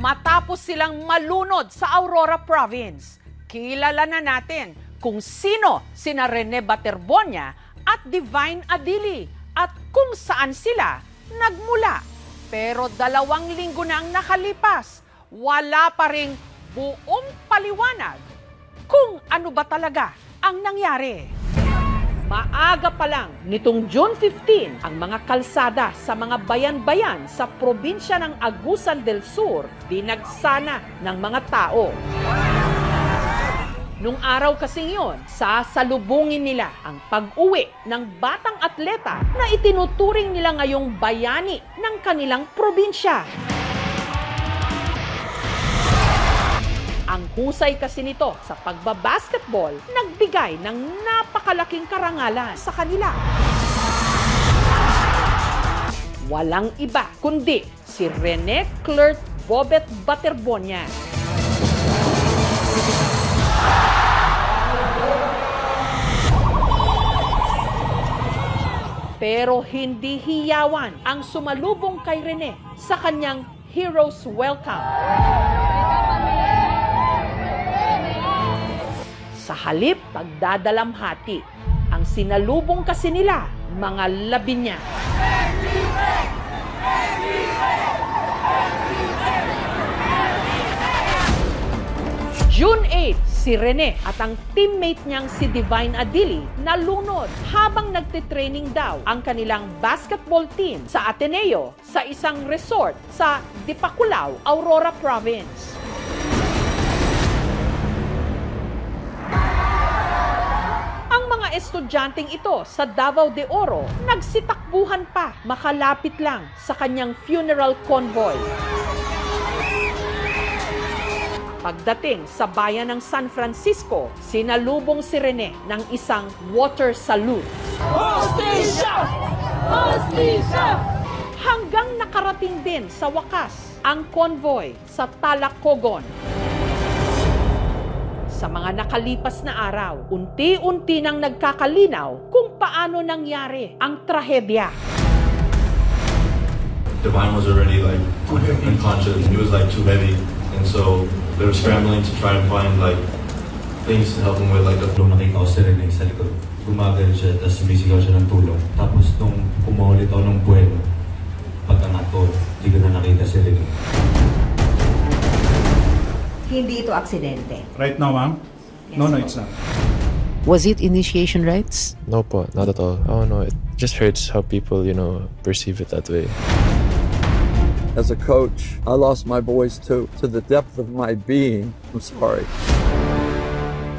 Matapos silang malunod sa Aurora Province, kilala na natin kung sino sina Rene Baterbonia at Divine Adili at kung saan sila nagmula. Pero 2 linggo na ang nakalipas, wala pa ring buong paliwanag kung ano ba talaga ang nangyari. Maaga pa lang nitong June 15, ang mga kalsada sa mga bayan-bayan sa probinsya ng Agusan del Sur dinagsana ng mga tao. Nung araw kasing yun, sasalubungin nila ang pag-uwi ng batang atleta na itinuturing nila ngayong bayani ng kanilang probinsya. Ang husay kasi nito sa pagbabasketball nagbigay ng napakalaking karangalan sa kanila. Walang iba kundi si Rene Clerk Bobet Baterbonia. Pero hindi hiyawan ang sumalubong kay Rene sa kanyang Hero's Welcome. Sa halip pagdadalamhati, ang sinalubong kasi nila mga labi niya. June 8, si Rene at ang teammate niyang si Divine Adili nalunod habang nagtitraining daw ang kanilang basketball team sa Ateneo sa isang resort sa Dipakulaw, Aurora Province. Ang mga estudyanteng ito sa Davao de Oro nagsitakbuhan pa makalapit lang sa kanyang funeral convoy. Pagdating sa bayan ng San Francisco, sinalubong si Rene ng isang water salute. Hostisya! Hostisya! Hanggang nakarating din sa wakas ang convoy sa Talacogon. Sa mga nakalipas na araw, unti-unti nang nagkakalinaw kung paano nangyari ang trahedya. Divine was already like unconscious. He was like too heavy, and so they were scrambling to try and find like things to help him with, like the. Nung nakita ko si Rene sa likod, gumagal siya, tapos sumisigaw siya ng tulong. Tapos nung kumuha ulit ako ng buwelo, pagkangat ko, hindi ko na nakita si Rene. Hindi ito aksidente. Right now, ma'am? Yes, No, po. it's not. Was it initiation rites? No po, not at all. Oh no, it just hurts how people, perceive it that way. As a coach, I lost my voice too, to the depth of my being. I'm sorry.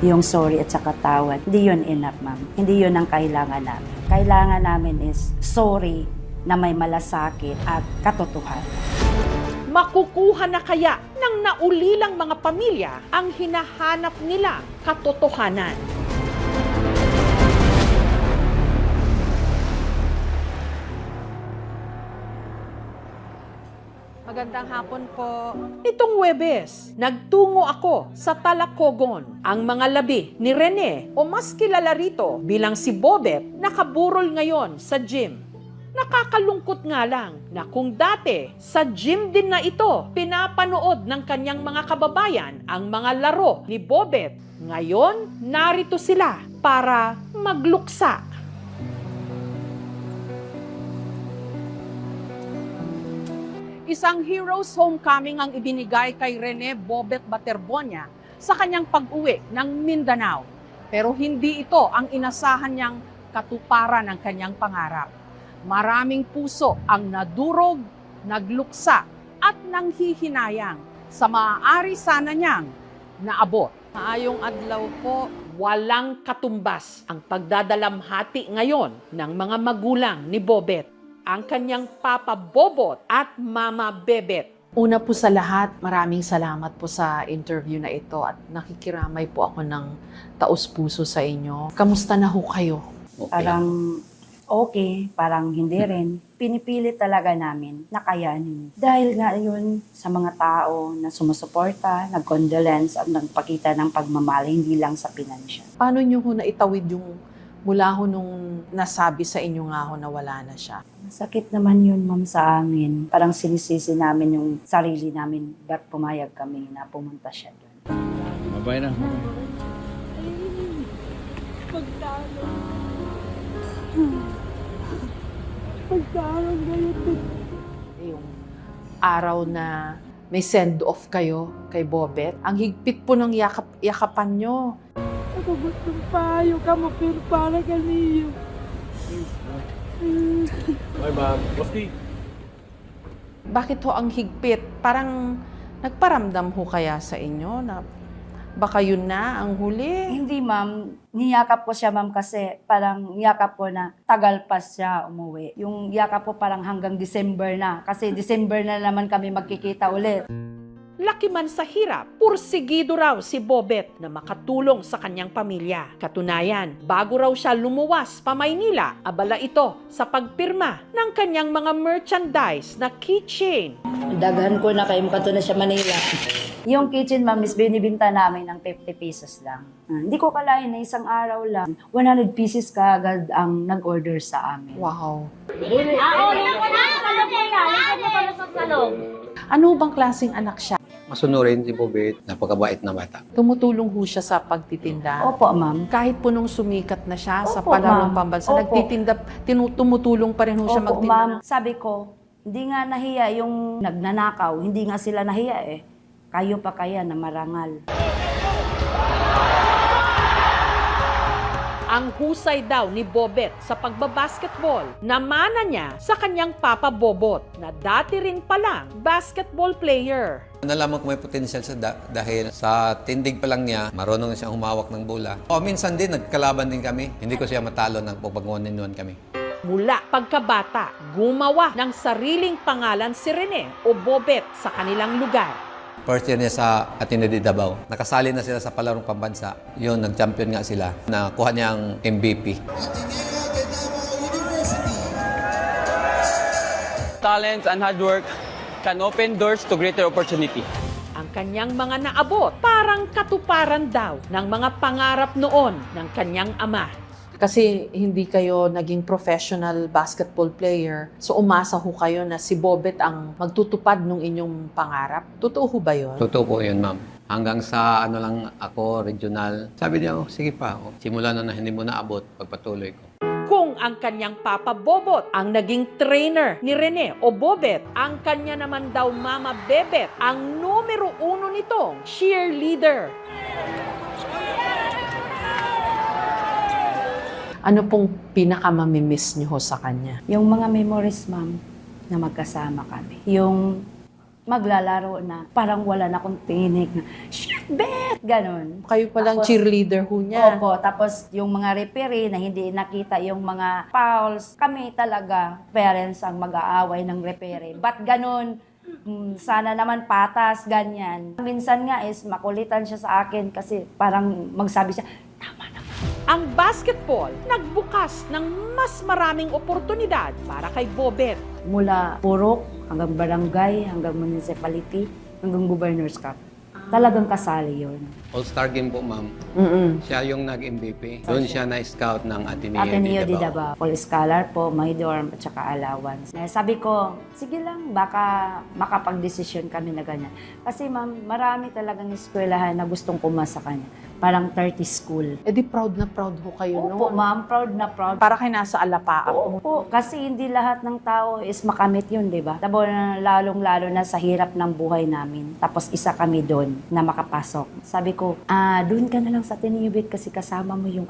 Yung sorry at saka tawad, hindi yun enough, ma'am. Hindi yun ang kailangan namin. Kailangan namin is sorry na may malasakit at katotohanan. Makukuha na kaya ng naulilang mga pamilya ang hinahanap nilang katotohanan? Magandang hapon po. Nitong Huwebes, nagtungo ako sa Talacogon. Ang mga labi ni Rene o mas kilala rito bilang si Bobet nakaburol ngayon sa gym. Nakakalungkot nga lang na kung dati sa gym din na ito pinapanood ng kanyang mga kababayan ang mga laro ni Bobet, ngayon narito sila para magluksa. Isang hero's homecoming ang ibinigay kay Rene Bobet Baterbonia sa kanyang pag-uwi ng Mindanao. Pero hindi ito ang inasahan niyang katuparan ng kanyang pangarap. Maraming puso ang nadurog, nagluksa at nanghihinayang sa maaari sana niyang naabot. Maayong adlaw po, walang katumbas ang pagdadalamhati ngayon ng mga magulang ni Bobet, ang kanyang Papa Bobot at Mama Bebet. Una po sa lahat, maraming salamat po sa interview na ito at nakikiramay po ako ng taos-puso sa inyo. Kamusta na ho kayo? Parang okay, parang hindi rin. Pinipilit talaga namin na kayanin. Dahil nga yun sa mga tao na sumusuporta, nag-condolence at nagpakita ng pagmamahal, hindi lang sa pinansya. Paano nyo ho naitawid yung Mula ho nung nasabi sa inyo nga ho na wala na siya. Sakit naman yun, ma'am, sa amin. Parang sinisisi namin yung sarili namin. Ba't pumayag kami na pumunta siya doon? Mabay na. Yung araw na may send-off kayo kay Bobet, ang higpit po ng yakapan nyo. Ako gustong payo ka mo, pero para ganiyo. Ay, ma'am. Basti. Bakit ho ang higpit? Parang nagparamdam ho kaya sa inyo na baka yun na ang huli? Hindi, ma'am. Niyakap ko siya, ma'am, kasi parang niyakap ko na tagal pa siya umuwi. Yung yakap ko parang hanggang December na. Kasi December na naman kami magkikita ulit. Laki man sa hirap, pursigido raw si Bobet na makatulong sa kanyang pamilya. Katunayan, bago raw siya lumuwas pa Maynila, abala ito sa pagpirma ng kanyang mga merchandise na keychain. Daghan ko na kayo makato na siya Manila. Yung kitchen, ma'am, is binibinta namin ng 50 pesos lang. Hindi ko kalain na isang araw lang, 100 pieces kaagad ang nag-order sa amin. Wow. Ano Ano bang klaseng anak siya? Masunurin si Bobet, napakabait na bata. Tumutulong ho siya sa pagtitinda. Opo, ma'am. Kahit po nung sumikat na siya sa Opo, palarong ma'am. pambansa, Opo. nagtitinda, tumutulong pa rin ho siya Opo, magtinda. ma'am. Sabi ko, hindi nga nahiya yung nagnanakaw, hindi nga sila nahiya eh. Kayo pa kaya na marangal. Ang husay daw ni Bobet sa pagbabasketball, namana niya sa kanyang papa Bobot na dati rin palang basketball player. Nalaman ko may potensyal dahil sa tindig pa lang niya, marunong siyang humawak ng bola. O minsan din, nagkalaban din kami. Hindi ko siya matalo ng pagpag-1-on-1 kami. Mula pagkabata, gumawa ng sariling pangalan si Rene o Bobet sa kanilang lugar. First year niya sa Ateneo de Davao. Nakasali na sila sa palarong pambansa. Yun, nag-champion nga sila. Nakuha niya ang MVP. Talents and hard work can open doors to greater opportunity. Ang kanyang mga naabot, parang katuparan daw ng mga pangarap noon ng kanyang ama. Kasi hindi kayo naging professional basketball player, so umasa ho kayo na si Bobet ang magtutupad ng inyong pangarap. Totoo ho ba yun? Totoo po yun, ma'am. Hanggang sa ano lang ako, regional. Sabi niya, oh, sige pa. Oh. Simula na hindi mo naabot, pagpatuloy ko. Kung ang kanyang papa Bobot ang naging trainer ni Rene o Bobet, ang kanya naman daw mama Bebet ang numero 1 nitong cheerleader. Ano pong pinaka-mamimiss niyo ho sa kanya? Yung mga memories, ma'am, na magkasama kami. Yung maglalaro na parang wala na akong tinig na, shit, bet! Ganon. Kayo palang Tapos, cheerleader ho niya. Opo, tapos yung mga referee na hindi nakita yung mga fouls, kami talaga, parents ang mag-aaway ng referee. Ba't ganon? Sana naman patas, ganyan. Minsan nga is makulitan siya sa akin kasi parang magsabi siya, tama na. Ang basketball nagbukas ng mas maraming oportunidad para kay Bobet. Mula purok hanggang barangay, hanggang municipality, hanggang governor's cup. Talagang kasali yun. All-Star game po, ma'am. Siya yung nag-MVP. Doon siya na-scout ng Ateneo de Davao. Full scholar po, may dorm at saka allowance. Sabi ko, sige lang, baka makapag-desisyon kami na ganyan. Kasi ma'am, marami talagang eskwelahan na gustong pumasa kanya. Parang 30 school. E di proud na proud ho kayo Opo, noon. ma'am, proud na proud. Para kayo nasa alapaan. Opo, kasi hindi lahat ng tao is makamit yun, di ba? Tapos lalong-lalo na sa hirap ng buhay namin. Tapos isa kami doon na makapasok. Sabi ko, doon ka na lang sa Ateneo kasi kasama mo yung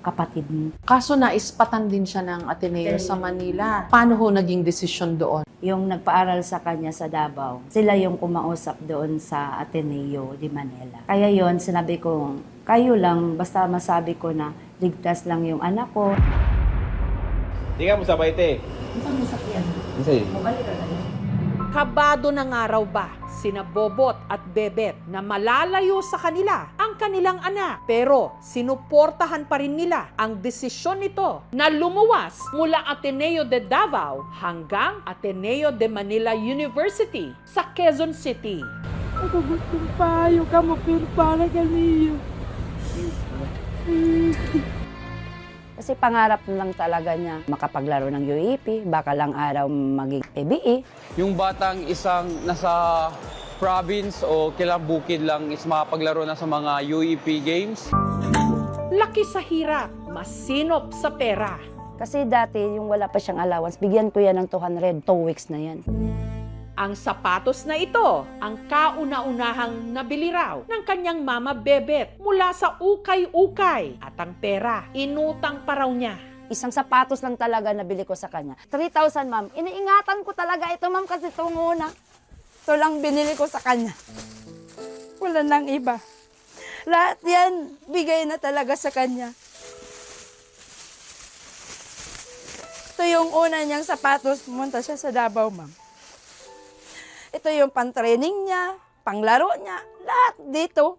kapatid mo. Kaso naispatan din siya ng Ateneo sa Manila. Paano ho naging desisyon doon? Yung nagpaaral sa kanya sa Davao, sila yung kumausap doon sa Ateneo de Manila. Kaya yon sinabi ko, kayo lang, basta masabi ko na ligtas lang yung anak ko. Di ka mo sabay, te. Kabado ng araw ba sina Bobot at Bebet na malalayo sa kanila ang kanilang anak? Pero sinuportahan pa rin nila ang desisyon nito na lumuwas mula Ateneo de Davao hanggang Ateneo de Manila University sa Quezon City. Ako gustong payo ka mo, pero para ganiyo. Kasi pangarap lang talaga niya makapaglaro ng UAP, baka lang araw maging PBE. Yung batang isang nasa province o kilang bukid lang is makapaglaro na sa mga UEP games. Laki sa hirap, masinop sa pera. Kasi dati, yung wala pa siyang allowance, bigyan ko yan ng 200, 2 weeks na yan. Ang sapatos na ito, ang kauna-unahang nabili raw ng kanyang mama Bebet mula sa ukay-ukay. At ang pera, inutang pa raw niya. Isang sapatos lang talaga nabili ko sa kanya. 3,000, ma'am. Iniingatan ko talaga ito, ma'am, kasi ito muna. Ito lang binili ko sa kanya. Wala nang iba. Lahat yan, bigay na talaga sa kanya. Ito yung una niyang sapatos, pumunta siya sa Davao, ma'am. Ito yung pang-training niya, panglaro niya, lahat dito.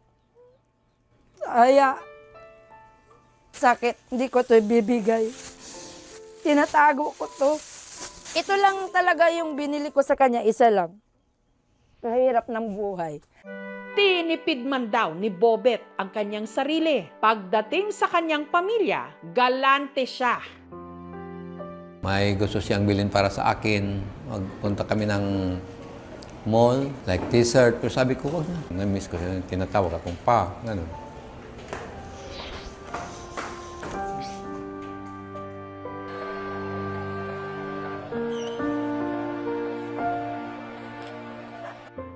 Kaya, sakit, hindi ko ito ibibigay. Tinatago ko to. Ito lang talaga yung binili ko sa kanya, isa lang. Kahirap ng buhay. Tinipid man daw ni Bobet ang kanyang sarili. Pagdating sa kanyang pamilya, galante siya. May gusto siyang bilhin para sa akin. Magpunta kami ng mall, like t-shirt. Pero sabi ko, wag na. Na-miss ko siya. Tinatawag akong pa. Ganun.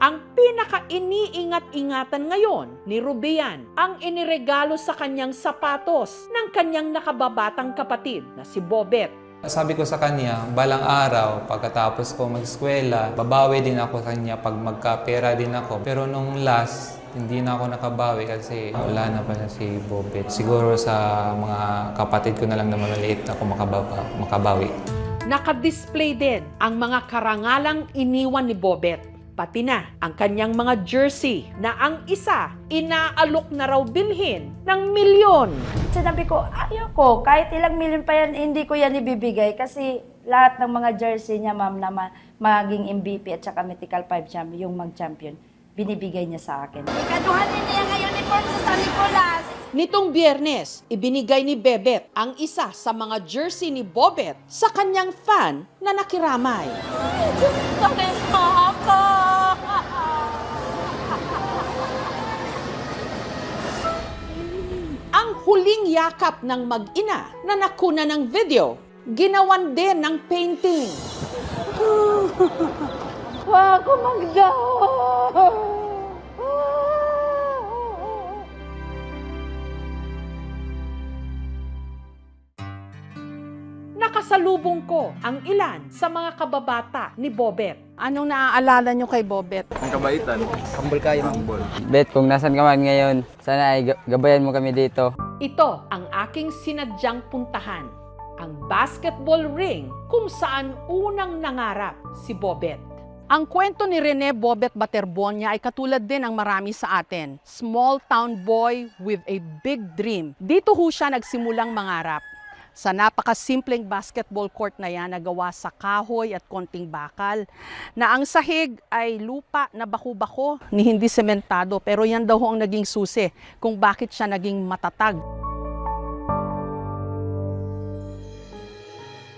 Ang pinaka-iniingat-ingatan ngayon ni Rubian ang iniregalo sa kanyang sapatos ng kanyang nakababatang kapatid na si Bobet. Sabi ko sa kanya, balang araw, pagkatapos ko mag-eskwela, babawi din ako sa kanya pag magkapera din ako. Pero nung last, hindi na ako nakabawi kasi wala na pa si Bobet. Siguro sa mga kapatid ko na lang na maliliit ako makabawi. Nakadisplay din ang mga karangalang iniwan ni Bobet. Pati na ang kanyang mga jersey na ang isa inaalok na raw bilhin ng milyon. Sinabi ko, ayoko, kahit ilang milyon pa yan, hindi ko yan ibibigay kasi lahat ng mga jersey niya, ma'am, na maging MVP at saka Mythical 5 champion, yung mag-champion, binibigay niya sa akin. Ikaduhanin niya ngayon ni Port sa San Nicolas. Nitong Biyernes, ibinigay ni Bebet ang isa sa mga jersey ni Bobet sa kanyang fan na nakiramay. Ang huling yakap ng mag-ina na nakuna ng video, ginawan din ng painting. Ako magdaw! Nakasalubong ko ang ilan sa mga kababata ni Bobet. Anong naaalala nyo kay Bobet? Ang kabaitan. Humble kayo. Bet, kung nasan ka man ngayon, sana ay gabayan mo kami dito. Ito ang aking sinadyang puntahan, ang basketball ring kung saan unang nangarap si Bobet. Ang kwento ni Rene Bobet Baterbonia ay katulad din ng marami sa atin. Small town boy with a big dream. Dito ho siya nagsimulang mangarap. Sa napakasimpleng basketball court na yan, nagawa sa kahoy at konting bakal, na ang sahig ay lupa na baku-bako ni hindi sementado, pero yan daw ang naging susi kung bakit siya naging matatag.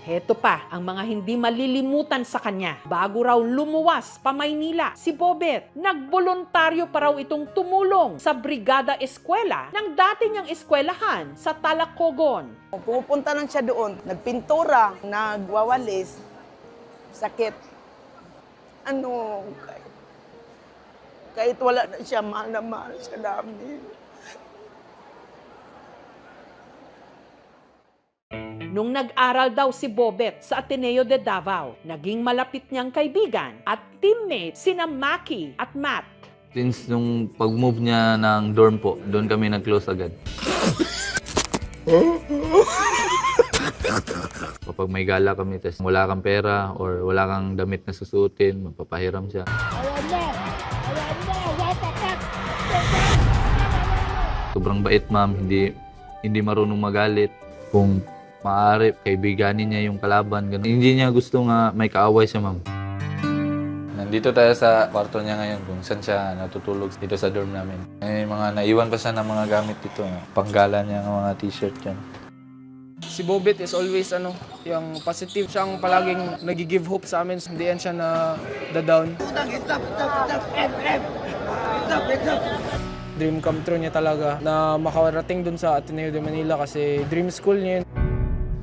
Heto pa ang mga hindi malilimutan sa kanya. Bago raw lumuwas pa Maynila, si Bobet, nagboluntaryo pa raw itong tumulong sa Brigada Eskwela ng dati niyang eskwelahan sa Talacogon. Pumupunta lang siya doon, nagpintura, nagwawalis, sakit. Kahit wala na siya, mahal na mahal siya namin. Nung nag-aral daw si Bobet sa Ateneo de Davao, naging malapit niyang kaibigan at teammate sina Maki at Matt. Since nung pag-move niya ng dorm po, doon kami nag-close agad. Kapag may gala kami, tas wala kang pera or wala kang damit na susuotin, magpapahiram siya. Sobrang bait, ma'am, hindi marunong magalit. Kung maaari, kaibiganin niya yung kalaban. Ganun. Hindi niya gusto nga may kaaway siya, ma'am. Nandito tayo sa kwarto niya ngayon kung saan siya natutulog dito sa dorm namin. May mga naiwan pa siya ng mga gamit dito. Panggala niya ng mga t-shirt yan. Si Bobet is always yung positive. Siyang palaging nag-give hope sa amin. Hindi yan siya na down. Dream come true niya talaga na makarating dun sa Ateneo de Manila kasi dream school niya yun.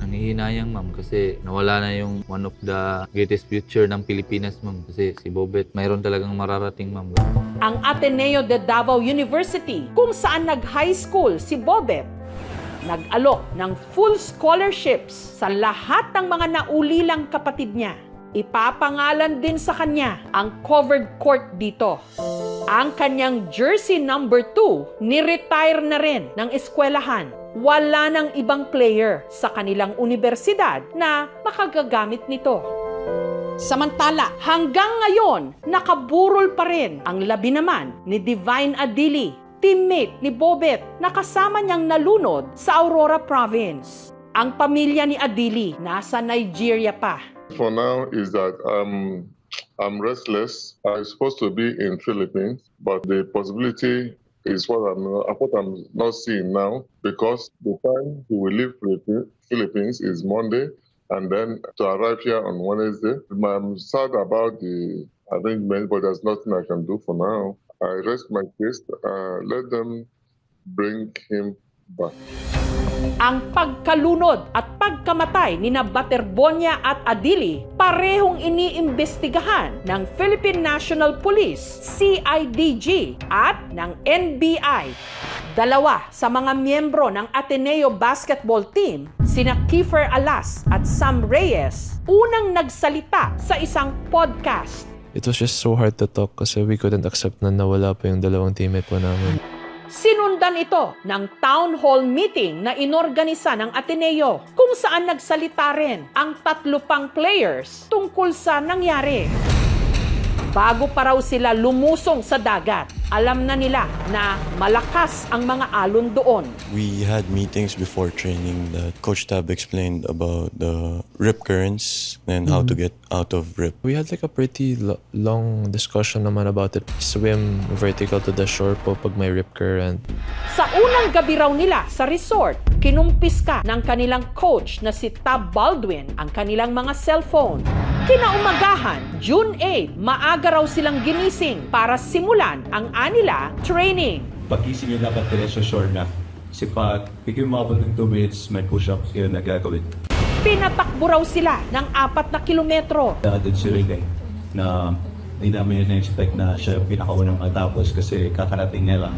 Nangihinayang, ma'am, kasi nawala na yung one of the greatest future ng Pilipinas, ma'am. Kasi si Bobet, mayroon talagang mararating, ma'am. Ang Ateneo de Davao University, kung saan nag-high school si Bobet, nag-alok ng full scholarships sa lahat ng mga naulilang kapatid niya. Ipapangalan din sa kanya ang covered court dito. Ang kanyang jersey number 2, ni-retire na rin ng eskwelahan. Wala nang ibang player sa kanilang universidad na makagagamit nito. Samantala, hanggang ngayon, nakaburol pa rin ang labi naman ni Divine Adili, teammate ni Bobet na kasama niyang nalunod sa Aurora Province. Ang pamilya ni Adili nasa Nigeria pa. For now is that I'm restless. I'm supposed to be in Philippines, but the possibility is what I'm not seeing now, because the time he will leave Philippines is Monday, and then to arrive here on Wednesday. I'm sad about the arrangement, but there's nothing I can do for now. I rest my case. Let them bring him back. Ang pagkalunod at pagkamatay ni Baterbonia at Adili parehong iniimbestigahan ng Philippine National Police, CIDG at ng NBI. Dalawa sa mga miyembro ng Ateneo basketball team, sina Kiefer Alas at Sam Reyes, unang nagsalita sa isang podcast. It was just so hard to talk kasi we couldn't accept na nawala pa yung dalawang teammate po namin. Sinundan ito ng town hall meeting na inorganisa ng Ateneo kung saan nagsalita rin ang 3 pang players tungkol sa nangyari. Bago pa raw sila lumusong sa dagat, alam na nila na malakas ang mga alon doon. We had meetings before training that Coach Tab explained about the rip currents and how to get out of rip. We had like a pretty long discussion naman about it. Swim vertical to the shore po pag may rip current. Sa unang gabi raw nila sa resort, kinumpiska ng kanilang coach na si Tab Baldwin ang kanilang mga cellphone. Kinaumagahan, June 8, maaga raw silang ginising para simulan ang anila training. Pag-ising nyo dapat diretso shore na. Kasi pag bigyan mo ako ng 2 minutes, may push-ups yun na gagawin. Pinatakbo raw sila ng 4 na kilometro. Dahil si Rene na hindi namin na-expect na siya yung pinakaunang matapos kasi kakarating niya lang.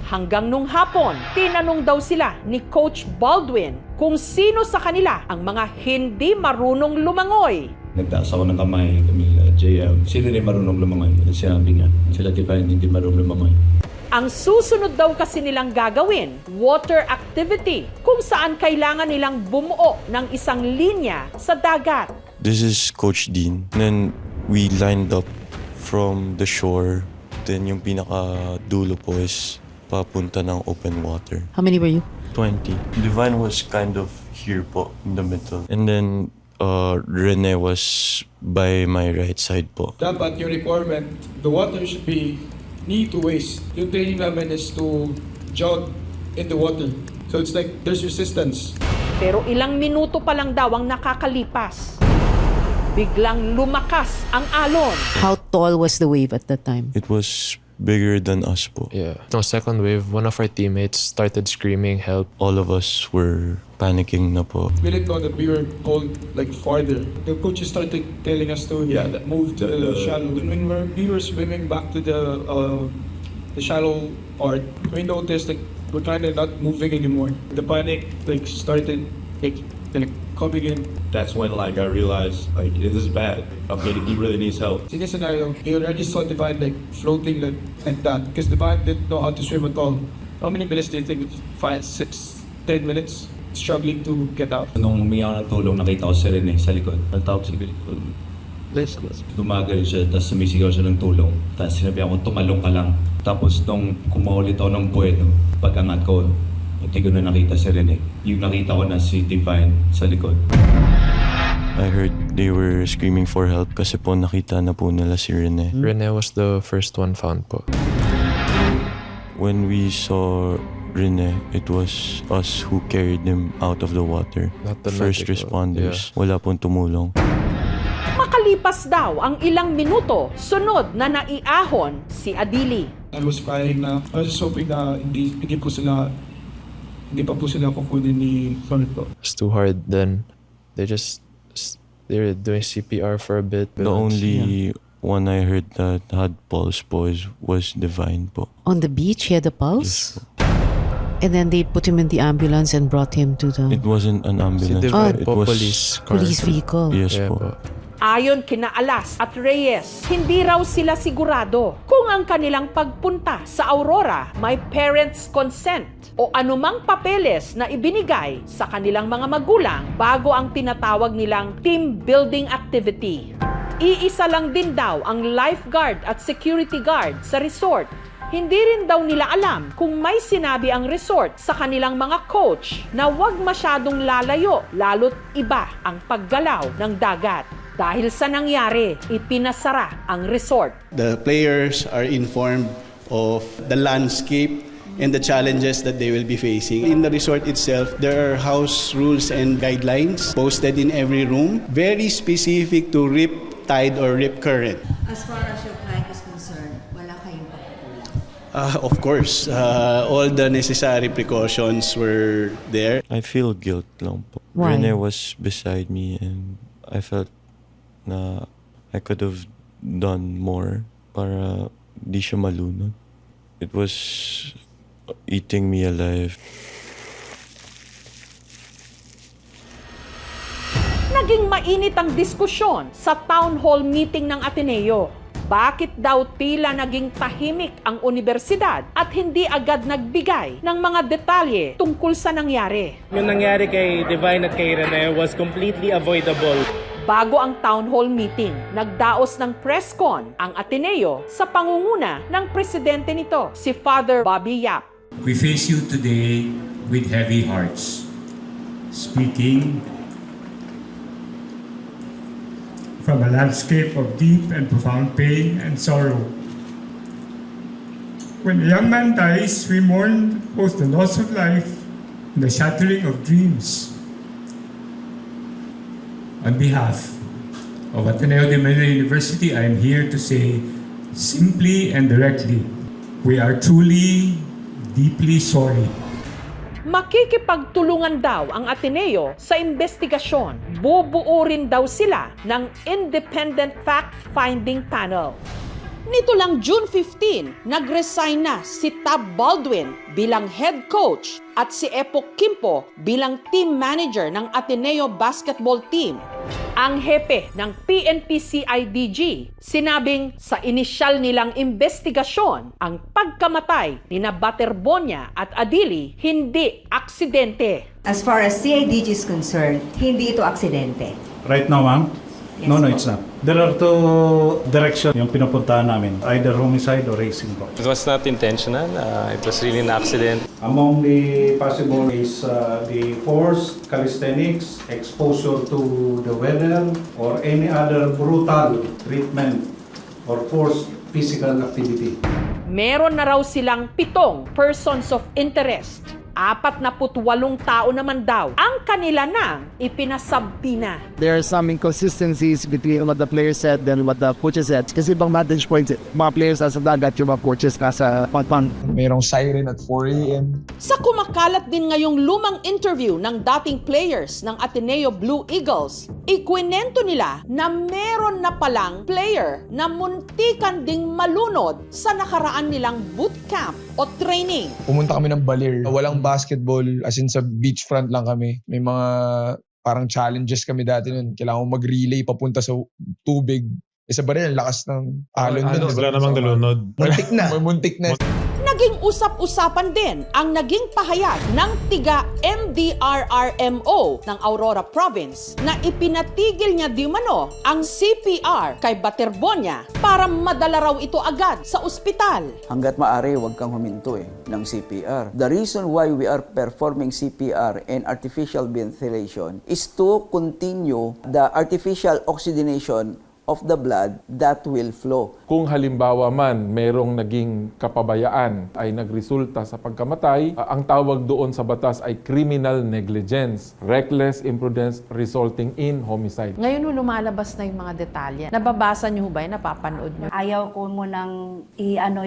Hanggang nung hapon, tinanong daw sila ni Coach Baldwin kung sino sa kanila ang mga hindi marunong lumangoy. Nagtaas ako ng kamay kami JM. Sino rin marunong lumangoy? Sinabi niya, sila Divine hindi marunong lumangoy. Ang susunod daw kasi nilang gagawin, water activity, kung saan kailangan nilang bumuo ng isang linya sa dagat. This is Coach Dean. Then we lined up from the shore. Then yung pinaka-dulo po is papunta ng open water. How many were you? 20. Divine was kind of here po, in the middle. And then Rene was by my right side po. Dapat yung requirement, the water should be knee to waist. Yung training namin is to jog in the water. So it's like there's resistance. Pero ilang minuto pa lang daw ang nakakalipas. Biglang lumakas ang alon. How tall was the wave at that time? It was bigger than us po. Yeah. No, second wave, one of our teammates started screaming help. All of us were panicking na po. We didn't know that we were pulled like farther. The coaches started telling us to move to the shallow. When we were swimming back to the shallow part, we noticed like we're kind of not moving anymore. The panic like started coming in. That's when I realized this is bad. He really needs help. In this scenario, we already saw Divine like floating like that because Divine didn't know how to swim at all. How many minutes do you think? 5, 6, 10 minutes? Struggling to get out. Nung humingi ako ng tulong, nakita ko si Rene sa likod. Nagtawag sa likod. Tumagal siya, tapos sumisigaw siya ng tulong. Tapos sinabi ako, tumalong ka lang. Tapos nung kumaulit ako ng buwelo, pag-angat ko, hindi ko na nakita si Rene. Yung nakita ko na si Divine sa likod. I heard they were screaming for help kasi po nakita na po nila si Rene. Rene was the first one found po. When we saw Rene, it was us who carried him out of the water. Not the First medical, responders, wala pong tumulong. Makalipas daw ang ilang minuto, sunod na naiahon si Adili. I was crying na, I was just hoping na hindi pa po sila kukunin ni Sonito. It's too hard then. They were doing CPR for a bit. The only one I heard that had pulse po was Divine po. On the beach, he had a pulse? Yes po. And then they put him in the ambulance and brought him to the It wasn't an ambulance. Divine It po, was police car. police vehicle. Yes Yeah, po. po. Ayon kina Alas at Reyes, hindi raw sila sigurado kung ang kanilang pagpunta sa Aurora may parents' consent o anumang papeles na ibinigay sa kanilang mga magulang bago ang tinatawag nilang team building activity. Iisa lang din daw ang lifeguard at security guard sa resort. Hindi rin daw nila alam kung may sinabi ang resort sa kanilang mga coach na huwag masyadong lalayo lalo't iba ang paggalaw ng dagat. Dahil sa nangyari, ipinasara ang resort. The players are informed of the landscape and the challenges that they will be facing. In the resort itself, there are house rules and guidelines posted in every room, very specific to rip tide or rip current. As far as your client is concerned, wala kayong pakukulang. Of course, all the necessary precautions were there. I feel guilt lang po. Why? Rene was beside me and I felt na I could have done more para di siya malunod. It was eating me alive. Naging mainit ang diskusyon sa town hall meeting ng Ateneo. Bakit daw tila naging tahimik ang universidad at hindi agad nagbigay ng mga detalye tungkol sa nangyari? Yung nangyari kay Divine at kay Rene was completely avoidable. Bago ang town hall meeting, nagdaos ng press con ang Ateneo sa pangunguna ng presidente nito, si Father Bobby Yap. We face you today with heavy hearts, speaking from a landscape of deep and profound pain and sorrow. When a young man dies, we mourn both the loss of life and the shattering of dreams. On behalf of Ateneo de Manila University, I am here to say simply and directly, we are truly, deeply sorry. Makikipagtulungan daw ang Ateneo sa investigasyon. Bubuo rin daw sila ng independent fact-finding panel. Nito lang June 15, nag-resign na si Tab Baldwin bilang head coach at si Epok Kimpo bilang team manager ng Ateneo basketball team. Ang hepe ng PNP-CIDG sinabing sa inisyal nilang investigasyon ang pagkamatay ni Baterbonia at Adili hindi aksidente. As far as CIDG is concerned, hindi ito aksidente. Right now, ma'am? No, it's not. There are two directions yung pinupuntahan namin. Either homicide or racing po. It was not intentional. It was really an accident. Among the possible is the forced calisthenics, exposure to the weather, or any other brutal treatment or forced physical activity. Meron na raw silang 7 persons of interest. 48 tao naman daw ang kanila nang ipinasabina. There are some inconsistencies between what the players said and what the coaches said. Kasi ibang vantage points, mga players nasa dagat, yung mga coaches nasa pangpang. Mayroong siren at 4 a.m. Sa kumakalat din ngayong lumang interview ng dating players ng Ateneo Blue Eagles, ikwinento nila na meron na palang player na muntikan ding malunod sa nakaraan nilang bootcamp o training. Pumunta kami ng Baler. Walang basketball, as in sa beachfront lang kami. May mga parang challenges kami dati nun. Kailangan ko mag-relay papunta sa tubig. Sa Baler, ang lakas ng alon dun. Wala namang nalunod. Muntik na. Muntik na. Naging usap-usapan din ang naging pahayag ng tiga MDRRMO ng Aurora Province na ipinatigil niya di umano ang CPR kay Baterbonia para madala raw ito agad sa ospital. Hanggat maaari, huwag kang huminto ng CPR. The reason why we are performing CPR and artificial ventilation is to continue the artificial oxygenation of the blood that will flow. Kung halimbawa man mayroong naging kapabayaan ay nagresulta sa pagkamatay, ang tawag doon sa batas ay criminal negligence, reckless imprudence resulting in homicide. Ngayon lumalabas na yung mga detalye. Nababasa niyo ba? Napapanood niyo? Ayaw ko munang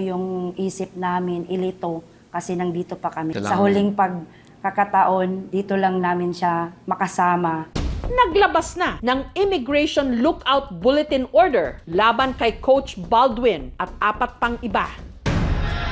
yung isip namin, ilito, kasi nandito pa kami. Sa huling pagkakataon, dito lang namin siya makasama. Naglabas na ng Immigration Lookout Bulletin Order laban kay Coach Baldwin at 4 pang iba.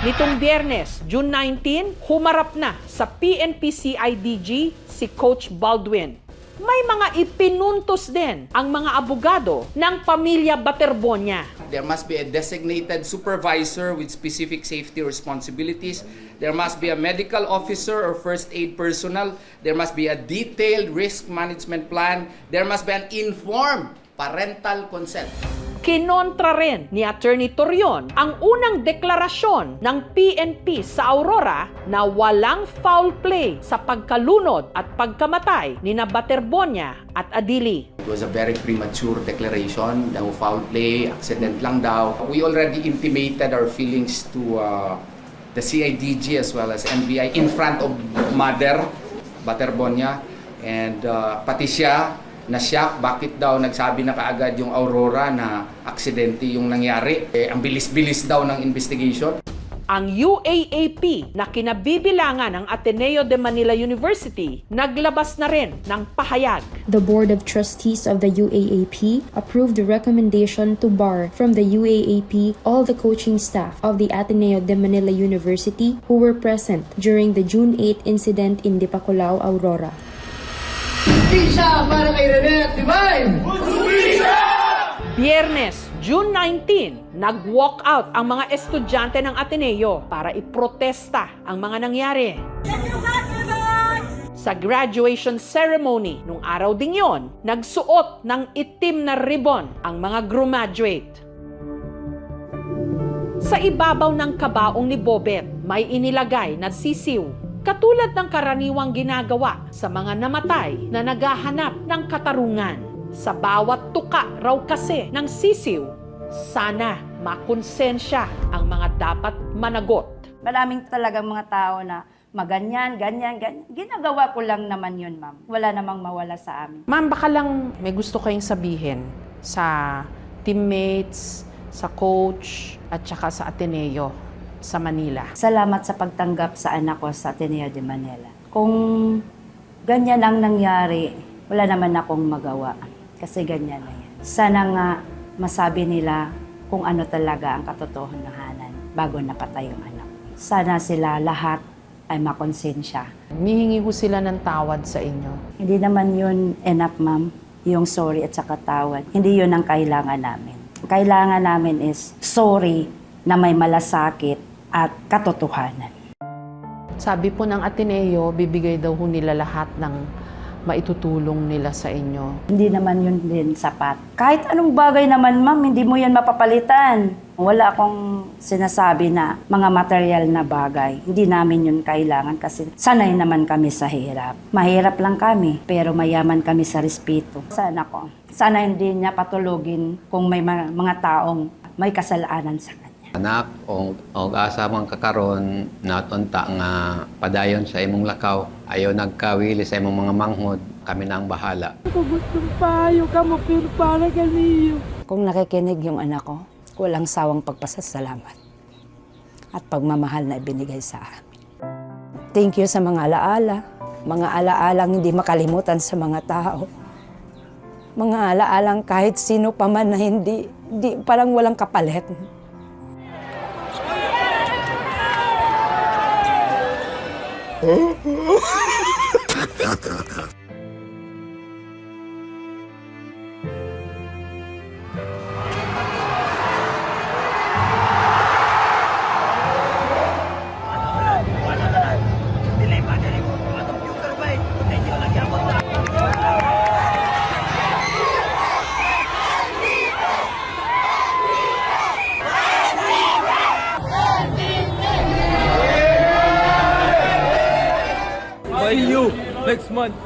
Nitong Biyernes, June 19, humarap na sa PNP-CIDG si Coach Baldwin. May mga ipinuntos din ang mga abogado ng pamilya Baterbonia. There must be a designated supervisor with specific safety responsibilities. There must be a medical officer or first aid personnel. There must be a detailed risk management plan. There must be an informed parental consent. Kinontra rin ni Attorney Torion ang unang deklarasyon ng PNP sa Aurora na walang foul play sa pagkalunod at pagkamatay ni Baterbonia at Adili. It was a very premature declaration. No foul play, accident lang daw. We already intimated our feelings to the CIDG as well as NBI in front of Mother Baterbonia, and pati siya na-shock bakit daw nagsabi na kaagad yung Aurora na aksidente yung nangyari. Ang bilis-bilis daw ng investigation. Ang UAAP na kinabibilangan ng Ateneo de Manila University naglabas na rin ng pahayag. The Board of Trustees of the UAAP approved the recommendation to bar from the UAAP all the coaching staff of the Ateneo de Manila University who were present during the June 8 incident in Dipaculao, Aurora. Justisya para kay Rene Divine! Justisya! Biyernes, June 19, nag-walk out ang mga estudyante ng Ateneo para iprotesta ang mga nangyari. Sa graduation ceremony nung araw ding yon, nagsuot ng itim na ribbon ang mga graduate. Sa ibabaw ng kabaong ni Bobet, may inilagay na sisiw. Katulad ng karaniwang ginagawa sa mga namatay na naghahanap ng katarungan. Sa bawat tuka raw kasi ng sisiw, sana makonsensya ang mga dapat managot. Maraming talagang mga tao na maganyan, ganyan. Ginagawa ko lang naman yun, ma'am. Wala namang mawala sa amin. Ma'am, baka lang may gusto kayong sabihin sa teammates, sa coach, at saka sa Ateneo sa Manila. Salamat sa pagtanggap sa anak ko sa Ateneo de Manila. Kung ganyan ang nangyari, wala naman akong magawa. Kasi ganyan na yan. Sana nga masabi nila kung ano talaga ang katotohanan bago napatay yung anak. Sana sila lahat ay makonsensya. Mihingi ko sila ng tawad sa inyo. Hindi naman yun enough, ma'am. Yung sorry at saka tawad. Hindi yun ang kailangan namin. Ang kailangan namin is sorry na may malasakit at katotohanan. Sabi po ng Ateneo, bibigay daw ho nila lahat ng maitutulong nila sa inyo. Hindi naman yun din sapat. Kahit anong bagay naman, ma'am, hindi mo yan mapapalitan. Wala akong sinasabi na mga material na bagay. Hindi namin yun kailangan kasi sanay naman kami sa hirap. Mahirap lang kami, pero mayaman kami sa respeto. Sana hindi niya patulugin kung may mga taong may kasalanan sa kanya. Anak, o asa mang kakaron natunta nga padayon sa imong lakaw, ayaw nagkawili sa imong mga manghod, kami na ang bahala. Ako gustong payo ka mo, pero para ganiyo. Kung nakikinig yung anak ko, walang sawang pagpasasalamat at pagmamahal na ibinigay sa amin. Thank you sa mga alaala, mga alaalang hindi makalimutan sa mga tao. Mga alaalang kahit sino pa man na hindi parang walang kapalit. See you next month.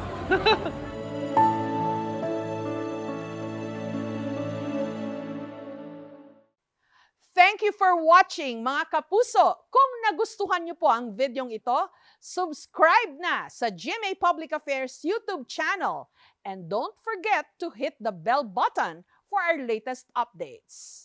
Thank you for watching, mga kapuso. Kung nagustuhan niyo po ang videong ito, subscribe na sa GMA Public Affairs YouTube channel. And don't forget to hit the bell button for our latest updates.